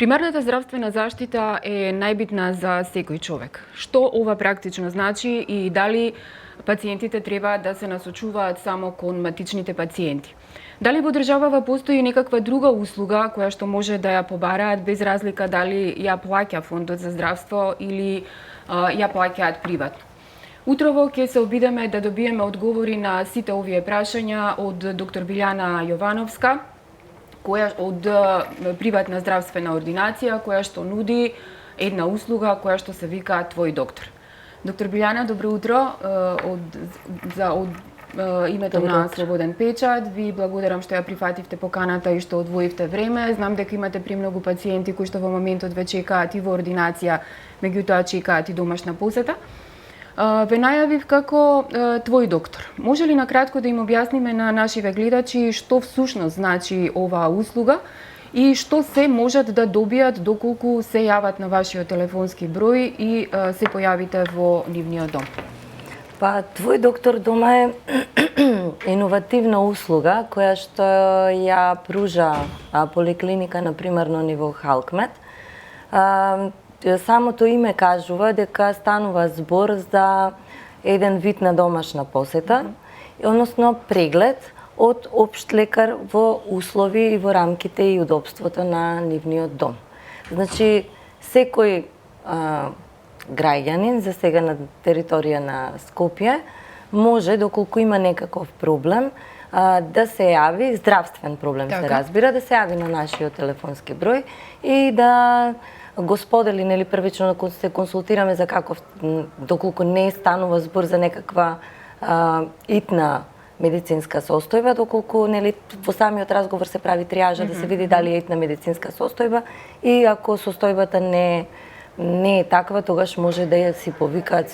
Примарната здравствена заштита е најбитна за секој човек. Што ова практично значи и дали пациентите треба да се насочуваат само кон матичните пациенти? Дали во државава постои некаква друга услуга која што може да ја побараат без разлика дали ја плаќа Фондот за здравство или ја плаќаат приватно? Утрово ќе се обидеме да добиеме одговори на сите овие прашања од доктор Билјана Јовановска, која од приватна здравствена ординација, која што нуди една услуга која што се вика Твој доктор. Доктор Билјана, добро утро. Од името на Слободен печат, ви благодарам што ја прифативте поканата и што одвоивте време. Знам дека имате премногу пациенти кои што во моментот ве чекаат и во ординација, меѓутоа чекаат и домашна посета. Ве најавив како Твој доктор. Може ли накратко да им објасниме на нашиве гледачи што всушност значи оваа услуга и што се можат да добијат доколку се јават на вашиот телефонски број и се појавите во нивниот дом? Па, Твој доктор дома е иновативна услуга која што ја пружа поликлиника на примарно ниво Халкмет. Самото име кажува дека станува збор за еден вид на домашна посета, односно преглед од општ лекар во услови и во рамките и удобството на нивниот дом. Значи, секој граѓанин, за сега на територија на Скопје, може, доколку има некаков проблем, да се јави, здравствен проблем се разбира, да се јави на нашиот телефонски број и да го сподели, нели, првично да се консултираме за каков, доколку не станува збор за некаква итна медицинска состојба, доколку, нели, во самиот разговор се прави триажа да се види дали е итна медицинска состојба и ако состојбата не е таква, тогаш може да ја си повикаат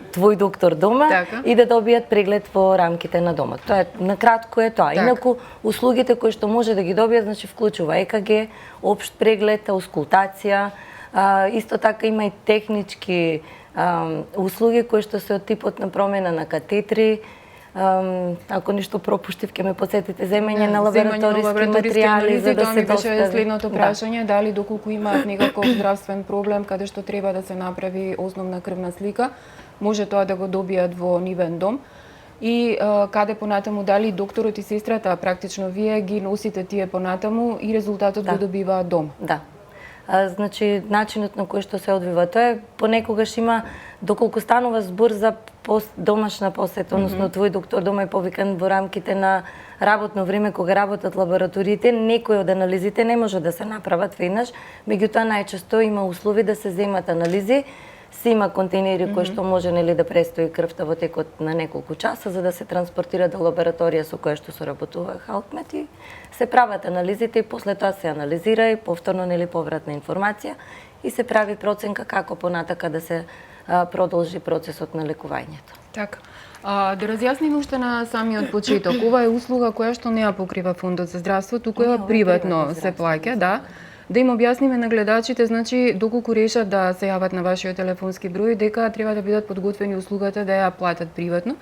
Твој доктор дома и да добијат преглед во рамките на домот. Тоа е накратко е тоа. Инаку услугите кои што може да ги добијат, значи вклучува ЕКГ, општ преглед, аускултација, исто така има и технички услуги кои што се од типот на промена на катетри. Ако ништо пропуштив, ќе ме подсетите, земење на лабораториски материјали за да се достави. Следното прашање, дали доколку имаат некаков здравствен проблем каде што треба да се направи основна крвна слика, може тоа да го добијат во нивен дом и каде понатаму дали докторот и сестрата, практично вие ги носите тие понатаму и резултатот го добиваат дома. Да. Значи, начинот на кој што се одвива тоа е, понекогаш има, доколку станува збор за домашна посета, односно Твој доктор дома е повикан во рамките на работно време кога работат лабораториите, некои од анализите не може да се направат веднаш, меѓутоа најчесто има услови да се земат анализи, се има контейнери кои што може, нели, да престои крвта во текот на неколку часа за да се транспортира до лабораторија со која што соработува Халкмет и се прават анализите и после тоа се анализира и повторно, нели, повратна информација и се прави проценка како понатака да се продолжи процесот на лекувањето. Така. Да разјасниме уште на самиот почеток. Ова е услуга која што не ја покрива Фондот за здравство, туку е приватно се плаќа, да. Да им објасниме на гледачите, значи, доколку решат да се јават на вашиот телефонски број, дека треба да бидат подготвени услугата да ја платат приватно.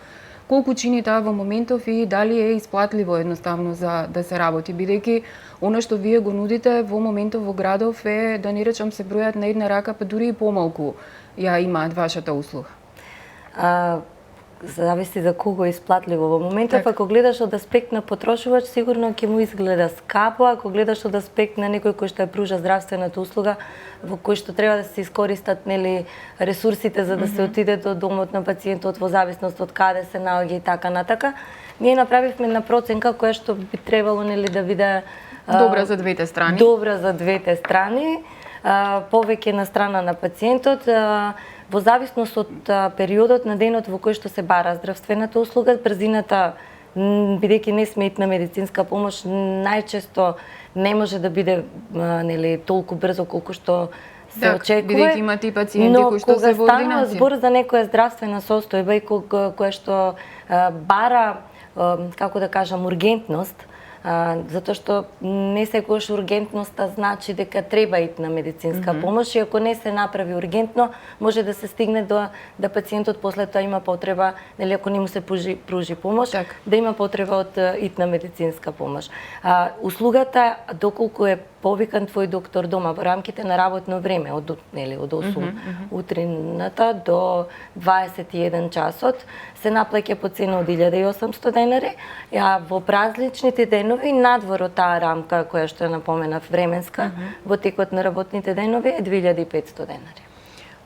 Колку чини таа во моментов и дали е исплатливо едноставно за да се работи, бидејќи она што вие го нудите во моментов во градов е, да не речам, се бројат на една рака, па дури и помалку ја имаат вашата услуга. Зависи за кого е исплатливо. Во моментов, ако гледаш од аспект на потрошувач, сигурно ќе му изгледа скапо, ако гледаш од аспект на некој кој што ја пружа здравствената услуга, во кој што треба да се искористат, нели, ресурсите за да се отиде до домот на пациентот во зависност од каде се наоѓа и така натака. Ние направивме на проценка која што би требало, нели, да биде добра за двете страни. Добра за двете страни, повеќе на страна на пациентот, во зависност од периодот на денот во кој што се бара здравствената услуга, брзината, бидејќи не сме итна медицинска помош, најчесто не може да биде, нели, толку брзо колку што се очекува. Бидејќи има ти пациенти кои што се во ординација. Но кога станува збор за некоја здравствена состојба и која што бара, како да кажам, ургентност, затоа што не секогаш ургентноста значи дека треба итна медицинска помош и ако не се направи ургентно, може да се стигне до да пациентот после тоа има потреба, нели, ако не му се пружи помош, да има потреба од итна медицинска помош. Услугата, доколку е повикан твој доктор дома во рамките на работно време од 8 утрината до 21 часот се наплаќа по цена од 1800 денари, а во празличните денови надвор од таа рамка која што ја напоменав временска во текот на работните денови е 2500 денари.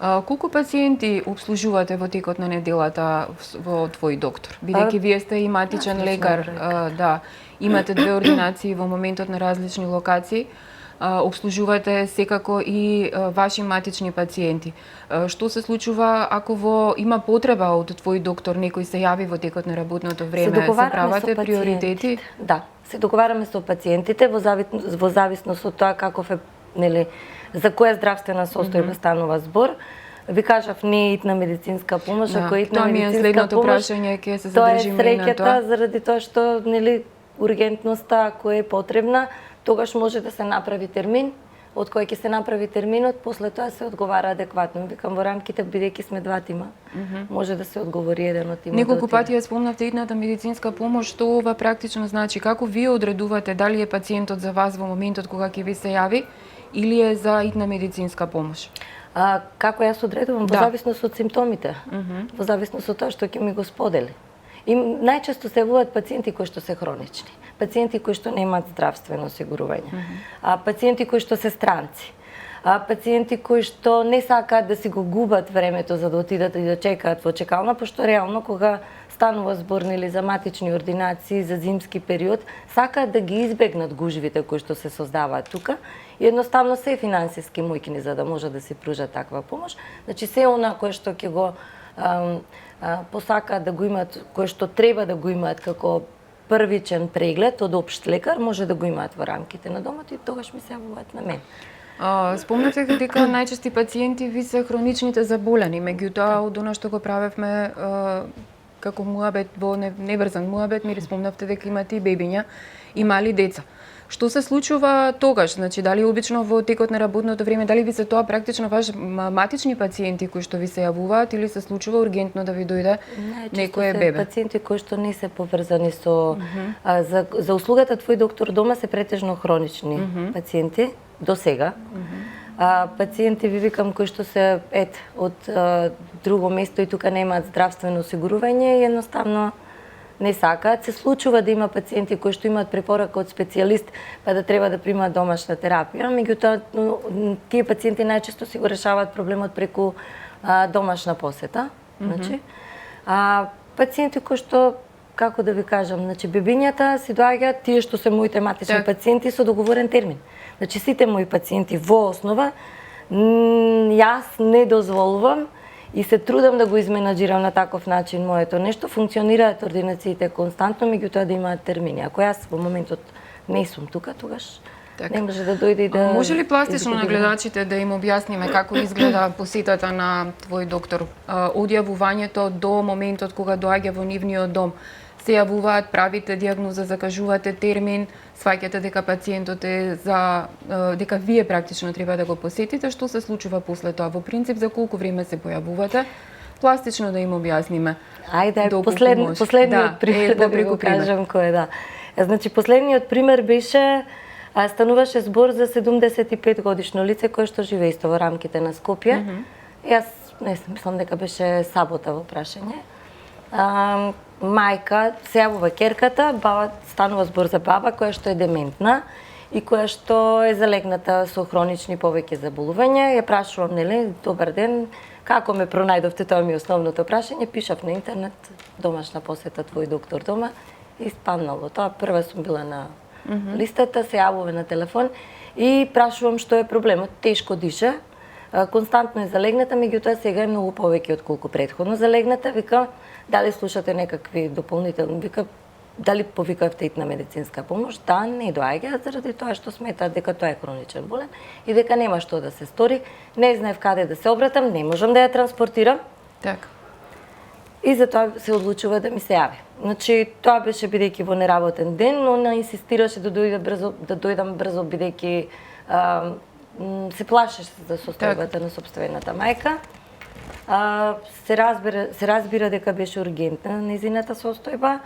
Колку пациенти обслужувате во текот на неделата во твој доктор? Бидејќи вие сте и матичен лекар, да, имате две ординации во моментот на различни локации, обслужувате секако и ваши матични пациенти. Што се случува ако има потреба од твој доктор, некој се јави во текот на работното време, се правате приоритети? Да, се договараме со пациентите во зависност од тоа каков е, нели, за која здравствена состојба станува збор. Ви кажав, не е итна медицинска помош, ако е итна медицинска помош, ќе се задржиме тоа е на тоа. среќата заради тоа што, нели, ургентноста, ако е потребна, тогаш може да се направи термин, од кој ќе се направи терминот, после тоа се одговара адекватно. Викам, во рамките, бидејќи сме два тима, може да се одговори еден од тимот. Неколку пати ја спомнавте итната медицинска помош, што ова практично значи? Како вие одредувате дали е пациентот за вас во моментот кога ќе ви се јави или е за итна медицинска помош? Како јас одредувам? Во зависност од симптомите, во зависност од тоа што ќе ми го сподели. И најчесто се јавуваат пациенти кои што се хронични, пациенти кои што немаат здравствено осигурување, пациенти кои што се странци, пациенти кои што не сакаат да си го губат времето за да отидат и да чекаат во чекална, пошто реално кога станува збор, нели, за матични ординации, за зимски период, сакаат да ги избегнат гужвите кои што се создаваат тука и едноставно се финансиски мојкни за да може да се пружа таква помош. Значи се она кое што ќе го посакаат да го имаат, кое што треба да го имаат како првичен преглед од општ лекар, може да го имаат во рамките на домот и тогаш ми се јавуваат на мен. Спомнате дека најчести пациенти ви се хроничните заболени, меѓутоа од она што го правевме како муабет во неврзан муабет, ми спомнавте дека имате и бебиња и мали деца. Што се случува тогаш? Значи, дали обично во текот на работното време, дали ви се тоа практично ваши матични пациенти кои што ви се јавуваат или се случува ургентно да ви дојде некое бебе? Пациенти кои што не се поврзани со за услугата твој доктор дома се претежно хронични пациенти до сега. Пациенти ви викам кои што се од друго место и тука немаат здравствено осигурување и едноставно не сакаат. Се случува да има пациенти кои што имаат препорака од специјалист па да треба да примаат домашна терапија, меѓутоа тие пациенти најчесто си го решаваат проблемот преку домашна посета. Значи, пациенти кои што, како да ви кажам, значи бебињата си доаѓаат, тие што се моите матични пациенти со договорен термин. Значи сите мои пациенти во основа јас не дозволувам и се трудам да го изменаџирам на таков начин моето нешто. Функционираат ординациите константно, меѓутоа да имаат термини. Ако јас во моментот не сум тука, тогаш не може да дојде и да... Може ли пластично на гледачите да им објасниме како изгледа посетата на твој доктор? Од јавувањето до моментот кога доаѓа во нивниот дом, се јавуваат, правите дијагноза, закажувате термин, сваќате дека пациентот е дека вие практично треба да го посетите, што се случува после тоа? Во принцип, за колку време се појавувате? Пластично да им објасниме. Ајде, последниот пример да ви го кажам кој е, Значи, последниот пример беше, стануваше збор за 75 годишно лице кое што живее исто во рамките на Скопје. Јас не мислам дека беше сабота во прашање. Мајка, се јавува ќерката, станува збор за баба која што е дементна и која што е залегната со хронични повеќе заболувања. Ја прашувам, нели, добар ден, како ме пронајдовте, тоа ми е основното прашање. Пишав на интернет, домашна посета твој доктор дома и спаднало тоа. Прва сум била на листата, се јавува на телефон и прашувам што е проблемот. Тешко диша, константно е залегната, меѓутоа сега е многу повеќе од колку претходно залегната. Вика, дали слушате некакви дополнителни, вика, дали повикавте итна медицинска помош? Да, не доаѓа заради тоа што сметаат дека тоа е хроничен болен и дека нема што да се стори. Не знаев каде да се обратам, не можам да ја транспортирам. Така. И затоа се одлучува да ми се јави. Значи, тоа беше бидејќи во неработен ден, но она инсистираше да дојдам брзо бидејќи се плашеше за состојбата на сопствената мајка. Се разбира дека беше ургентна незината состојба.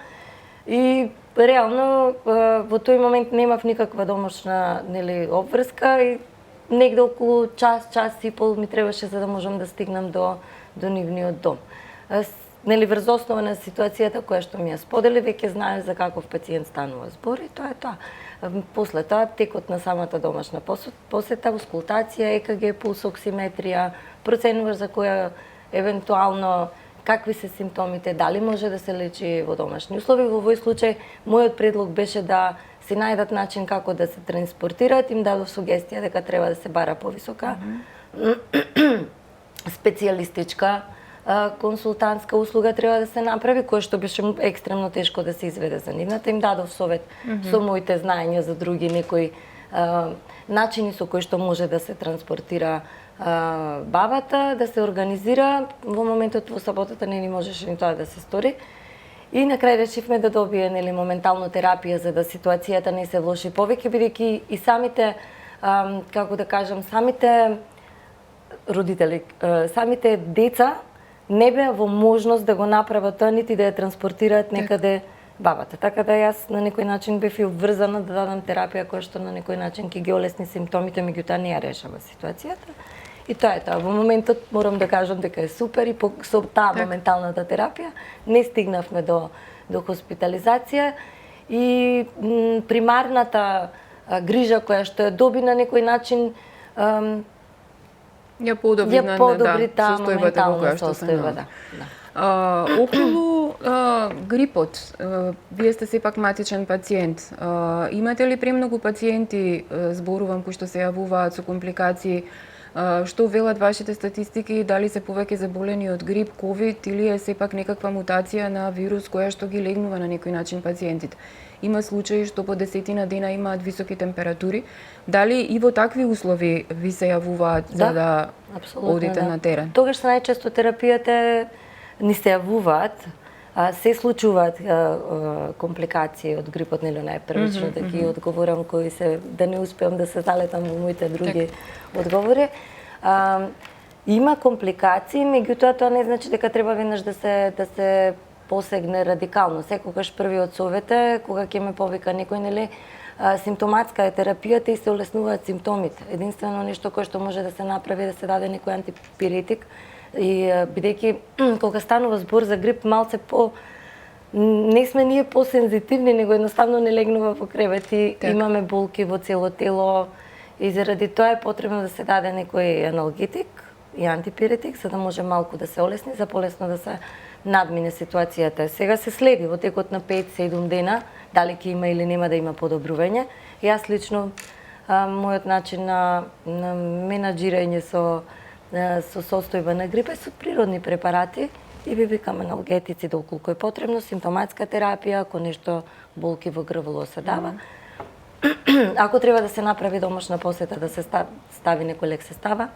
И реално во тој момент немав никаква домашна обврска и негде околу час и пол ми требаше за да можам да стигнам до нивниот дом. Врз основа на ситуацијата која што ми ја сподели, веќе знаев за каков пациент станува збор и тоа е тоа. После тоа, текот на самата домашна посета, аускултација, ЕКГ, пулсоксиметрија, проценуваш за која евентуално какви се симптомите, дали може да се лечи во домашни услови. Во овој случај, мојот предлог беше да си најдат начин како да се транспортираат, им дадов сугестија дека треба да се бара повисока специјалистичка консултантска услуга треба да се направи, која што беше екстремно тешко да се изведе за нивната. Им дадов совет со моите знаења за други некои начини со кои што може да се транспортира бабата, да се организира. Во моментот во саботата не ни можеше ни тоа да се стори. И на крај решивме да добие моментално терапија за да ситуацијата не се влоши повеќе, бидејќи и самите како да кажам, самите родители, самите деца не беа во можност да го направат тоа, нити да ја транспортираат некаде бабата. Така да јас на некој начин бев и обврзана да дадам терапија која што на некој начин ќе ги олесни симптомите, меѓутоа не ја решава ситуацијата. И тоа е тоа. Во моментот морам да кажам дека е супер и со таа моменталната терапија не стигнавме до хоспитализација и примарната грижа која што ја доби на некој начин ја подобри состојбата во која што се наоѓа. Околу грипот, вие сте сепак матичен пациент. Имате ли премногу пациенти, зборувам, кои што се јавуваат со компликации? Што велат вашите статистики? Дали се повеќе заболени од грип, ковид или е сепак некаква мутација на вирус која што ги легнува на некој начин пациентите? Има случаи што по 10 дена имаат високи температури. Дали и во такви услови ви се јавуваат за да одите на терен? Тогаш најчесто терапијата ни се јавуваат, се случуваат компликации од грипот, нели најпрвично да ги одговорам кои се, да не успеам да се залетам во моите други одговори. Има компликации, меѓутоа тоа не значи дека треба веднаш да се посегне радикално. Секогаш првиот совет е кога ќе ме повика некој, нели, симптоматска е терапијата и се олеснуваат симптомите. Единствено нешто кое што може да се направи да се даде некој антипиретик и бидејќи кога станува збор за грип малце не сме ние посензитивни, него едноставно не легнува во кревет и имаме болки во цело тело и заради тоа е потребно да се даде некој аналгетик и антипиретик за да може малку да се олесни, за полесно да се надмине ситуацијата. Сега се следи во текот на 5-7 дена дали ќе има или нема да има подобрување. Јас лично мојот начин на менаџирање со состојба на грип е со природни препарати и ви викам аналгетици доколку е потребно, симптоматска терапија, ако нешто болки во грвло се дава. Ако треба да се направи домашна посета, да се стави некој лек се става.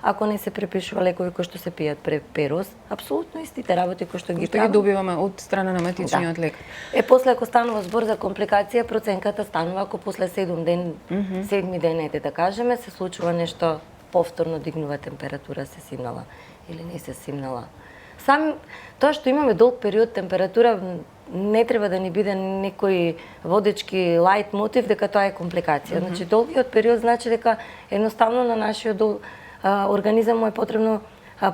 Ако не се препишува лекови кои што се пијат перос, апсолутно истите работи кои што ги правам. Ги добиваме од страна на матичниот лекар. После ако станува збор за компликација, проценката станува ако после 7 ден, 7 ден, да кажеме, се случува нешто повторно дигнува температура, се симнала или не се симнала. Сам тоа што имаме долг период температура не треба да ни биде некој водечки лајт мотив дека тоа е компликација. Значи долгиот период значи дека едноставно на нашиот организам му е потребно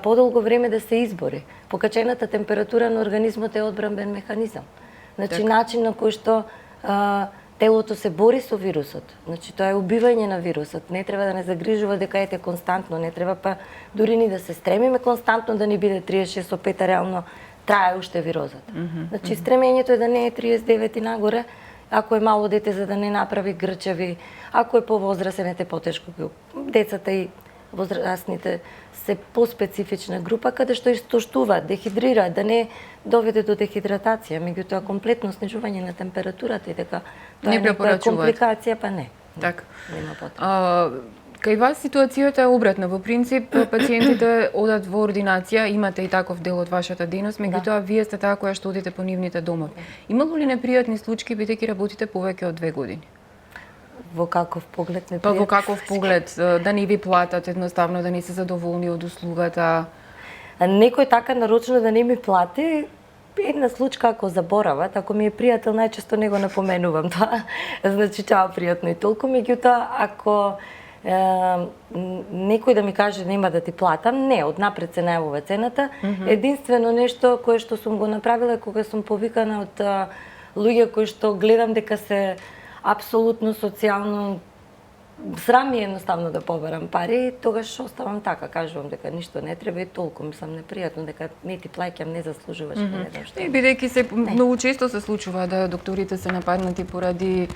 подолго време да се избори. Покачената температура на организмот е одбранбен механизам. Значи начин на кој што телото се бори со вирусот. Значи тоа е убивање на вирусот. Не треба да не загрижува дека ете константно, не треба па дури ни да се стремиме константно да ни биде 36,5, реално трае уште вирозот. Значи стремењето е да не е 39 и нагоре, ако е мало дете за да не направи грчеви, ако е повозрасен ете потешко. Децата и возрастните се поспецифична група каде што истоштуваат, дехидрираат, да не доведе до дехидратација, меѓутоа комплетно снижување на температурата и дека тоа е некоја компликација, па не. Така. Нема потреба. Кај вас ситуацијата е обратна. Во принцип, пациентите одат во ординација, имате и таков дел од вашата дејност, меѓутоа вие сте таа која што одите по нивните домови. Имало ли непријатни случаи бидејќи работите повеќе од 2 години? Во каков поглед непријатни? Па во каков поглед? Да не ви платат едноставно, да не се задоволни од услугата? Некој така нарочно да не ми плати, една случка ако заборават, ако ми е пријател, најчесто не го напоменувам тоа. Значи, чао, пријатно и толку. Меѓутоа, ако некој да ми каже нема да ти платам, не, однапред се најавува цената. Единствено нешто кое што сум го направила е кога сум повикана од луѓе кои што гледам дека се апсолутно социјално срам ми едноставно да побарам пари, тогаш оставам така, кажувам дека ништо не треба и толку, мислам непријатно дека не ти плаќам, не заслужуваш, не знам што. И бидејќи се многу често се случува да докторите се нападнати поради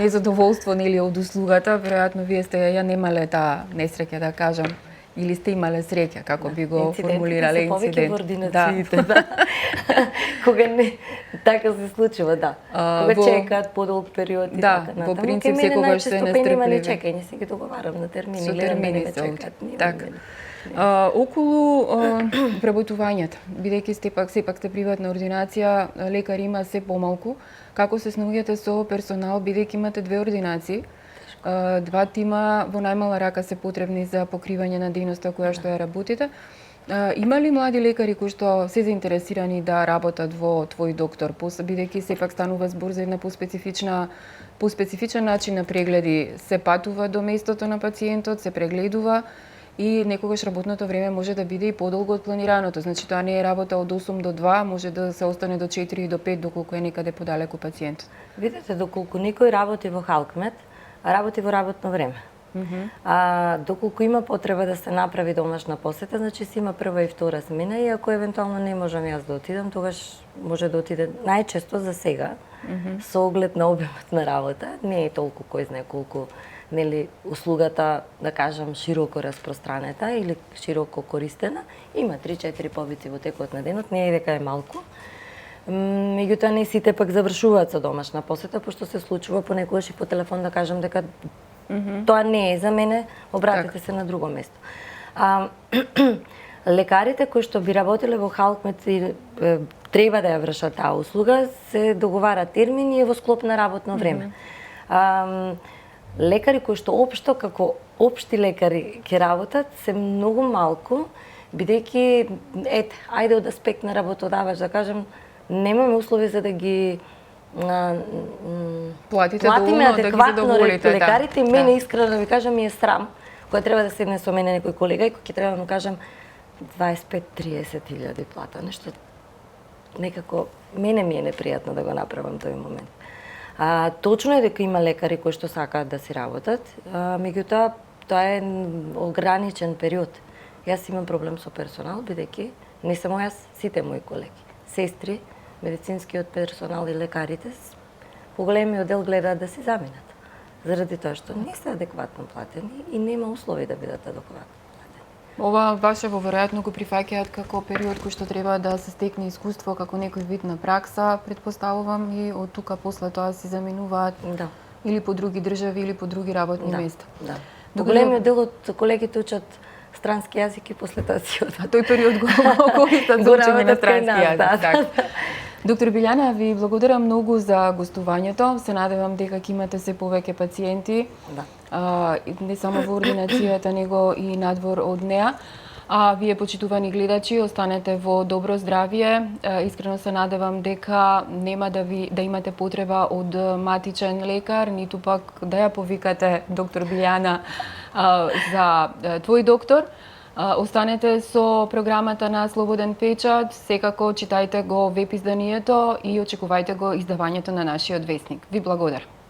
незадоволство нели од услугата, веројатно вие сте ја немале таа несреќа да кажам. Или сте имале среќа, како би го формулирале инцидент. Да. Кога не така се случува, да. Кога чекаат подолг период и така натаму. Да, во принцип секогаш се нема не нестрпливи. чекање, се ги договарам на термини, Со термини се чекаат. така. Околу преработувањето, бидејќи сепак сте приватна ординација, лекари има се помалку. Како се снаоѓате со персонал, бидејќи имате 2 ординации? 2 тима во најмала рака се потребни за покривање на дејноста која што ја работите. Има ли млади лекари кои што се заинтересирани да работат во твој доктор, бидејќи сепак станува збор за една по специфичен начин на прегледи, се патува до местото на пациентот, се прегледува и некогаш работното време може да биде и подолго од планираното. Значи тоа не е работа од 8 до 2, може да се остане до 4 и до 5 доколку е некаде подалеку пациентот. Видете, доколку некој работи во Халкмет, работи во работно време. Доколку има потреба да се направи домашна посета, значи си има прва и втора смена и ако евентуално не можам јас да отидам, тогаш може да отиде најчесто за сега, со оглед на обемот на работа. Не е толку кој знае колку нели услугата, да кажам, широко распространета или широко користена. Има 3-4 побици во текот на денот, не е дека е малку. Меѓутоа не сите пак завршуваат со домашна посета, пошто се случува понекогаш и по телефон да кажам дека тоа не е за мене, обратете се на друго место. Лекарите кои што би работеле во Халкмет и треба да ја вршат таа услуга, се договарат термини и во склоп на работно време. Лекари кои што општо како општи лекари ќе работат се многу малку, бидејќи ајде од аспект на работодавач да кажем, немаме услови за да ги платиме адекватно лекарите. Мене искрено да ви кажам ми е срам, кога треба да седне со мене некој колега и кој ќе треба да му кажам 25-30 илјади плата, нешто некако мене ми е непријатно да го направам тој момент. Точно е дека има лекари кои што сакаат да си работат, меѓутоа тоа е ограничен период. Јас имам проблем со персонал, бидејќи не само јас, сите мои колеги, сестри, медицинскиот персонал и лекарите поголемиот дел гледаат да се заменат. Заради тоа што не се адекватно платени и нема услови да бидат адекватно платени. Ова вашево веројатно го прифаќаат како период кој што треба да се стекне искуство како некој вид на пракса, предпоставувам, и од тука после тоа си заминуваат или по други држави или по други работни места. Да. Поголемиот дел од колегите учат странски јазик и после тоа си одат. Тој период го користат за учење на странски јазик. Доктор Билјана, ви благодарам многу за гостувањето. Се надевам дека ќе имате се повеќе пациенти. Не само во ординацијата, него и надвор од неа. Вие, почитувани гледачи, останете во добро здравје. Искрено се надевам дека нема да имате потреба од матичен лекар, ниту пак да ја повикате доктор Билјана за твој доктор. Останете со програмата на Слободен печат, секако читајте го веб изданието и очекувајте го издавањето на нашиот весник. Ви благодарам.